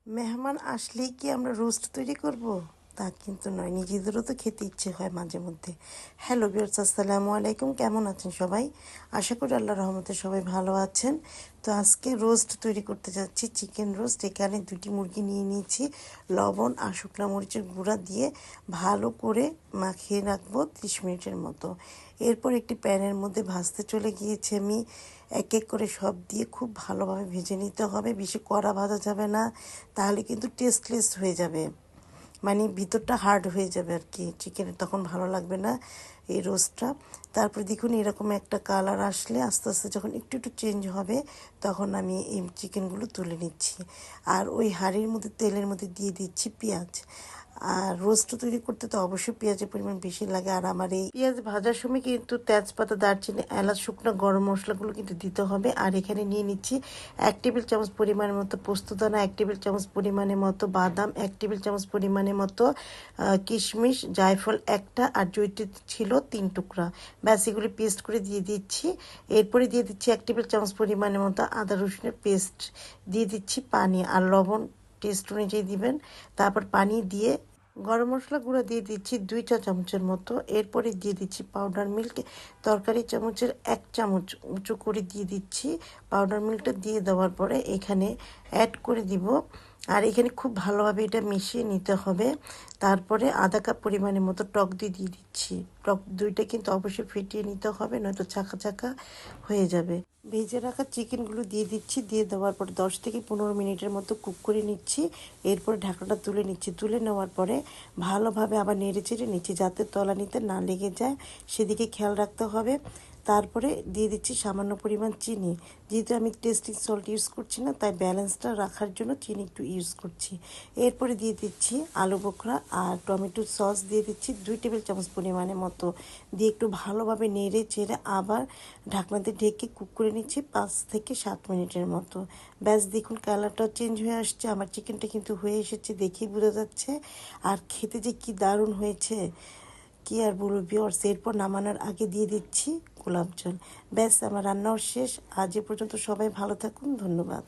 মেহমান আসলেই কি আমরা রোস্ট তৈরি করব? তা কিন্তু নয়, নিজেদেরও তো খেতে ইচ্ছে হয় মাঝে মধ্যে। হ্যালো ভিউয়ার্স, আসসালামু আলাইকুম। কেমন আছেন সবাই? আশা করি আল্লাহর রহমতে সবাই ভালো আছেন। তো আজকে রোস্ট তৈরি করতে যাচ্ছি, চিকেন রোস্ট। এখানে 2টি মুরগি নিয়ে নিয়েছি, লবণ আর শুকনো মরিচের গুঁড়া দিয়ে ভালো করে মাখিয়ে রাখবো 30 মিনিটের মতো। এরপর একটি প্যানের মধ্যে ভাজতে চলে গিয়েছি আমি। এক এক করে সব দিয়ে খুব ভালোভাবে ভেজে নিতে হবে, বেশি কড়া ভাজা যাবে না, তাহলে কিন্তু টেস্টলেস হয়ে যাবে, মানে ভিতরটা হার্ড হয়ে যাবে আর কি, চিকেনের তখন ভালো লাগবে না এই রোস্টটা। তারপর দেখুন এরকম একটা কালার আসলে আস্তে আস্তে যখন একটু একটু চেঞ্জ হবে তখন আমি এই চিকেনগুলো তুলে নিচ্ছি। আর ওই হাঁড়ির মধ্যে তেলের মধ্যে দিয়ে দিচ্ছি পেঁয়াজ। আর রোস্ট তৈরি করতে তো অবশ্যই পেঁয়াজের পরিমাণ বেশি লাগে। আর আমার এই পেঁয়াজ ভাজার সময় কিন্তু তেজপাতা, দারচিনি, এলাচ, শুকনো গরম মশলাগুলো কিন্তু দিতে হবে। আর এখানে নিয়ে নিচ্ছি 1 টেবিল চামচ পরিমাণের মতো পোস্তদানা, 1 টেবিল চামচ পরিমাণের মতো বাদাম, 1 টেবিল চামচ পরিমাণের মতো কিশমিশ, জায়ফল একটা, আর জয়িত্রী ছিল 3 টুকরা। ব্যাস এগুলি পেস্ট করে দিয়ে দিচ্ছি। এরপরে দিয়ে দিচ্ছি 1 টেবিল চামচ পরিমাণের মতো আদা রসুনের পেস্ট, দিয়ে দিচ্ছি পানি আর লবণ টেস্ট অনুযায়ী দিবেন। তারপর পানি দিয়ে গরম মশলা গুঁড়ো দিয়ে দিচ্ছি 2 চা চামচের মতো। এরপরে দিয়ে দিচ্ছি পাউডার মিল্ক, তরকারি চামচের 1 চামচ উঁচু করে দিয়ে দিচ্ছি। পাউডার মিল্কটা দিয়ে দেওয়ার পরে এখানে অ্যাড করে দিব। আর এখানে খুব ভালোভাবে এটা মিশিয়ে নিতে হবে। তারপরে আধা কাপ পরিমাণের মতো টক দই দিয়ে দিচ্ছি। টক দইটা কিন্তু অবশ্যই ফেটিয়ে নিতে হবে, নয়তো চাকা চাকা হয়ে যাবে। ভেজে রাখা চিকেনগুলো দিয়ে দিচ্ছি। দিয়ে দেওয়ার পরে 10 থেকে 15 মিনিটের মতো কুক করে নিচ্ছি। এরপরে ঢাকনাটা তুলে নিচ্ছি। তুলে নেওয়ার পরে ভালোভাবে আবার নেড়ে চেড়ে নিচ্ছি, যাতে তলানিতে না লেগে যায় সেদিকে খেয়াল রাখতে হবে। তারপরে দিয়ে দিচ্ছি সামান্য পরিমাণ চিনি। যেহেতু আমি টেস্টিং সল্ট ইউজ করছি না, তাই ব্যালেন্সটা রাখার জন্য চিনি একটু ইউজ করছি। এরপরে দিয়ে দিচ্ছি আলু বোখরা আর টমেটো সস দিয়ে দিচ্ছি 2 টেবিল চামচ পরিমাণের মতো। দিয়ে একটু ভালোভাবে নেড়ে চেড়ে আবার ঢাকনাতে ঢেকে কুক করে নিচ্ছি 5 থেকে 7 মিনিটের মতো। ব্যাস দেখুন কালারটাও চেঞ্জ হয়ে আসছে, আমার চিকেনটা কিন্তু হয়ে এসেছে, দেখেই বোঝা যাচ্ছে। আর খেতে যে কি দারুণ হয়েছে কি আর বলবো ভিউয়ার্স। এরপর নামানোর আগে দিয়ে দিচ্ছি গোলাপ জল। ব্যাস আমার রান্নাও শেষ। আজ এ পর্যন্ত, সবাই ভালো থাকুন, ধন্যবাদ।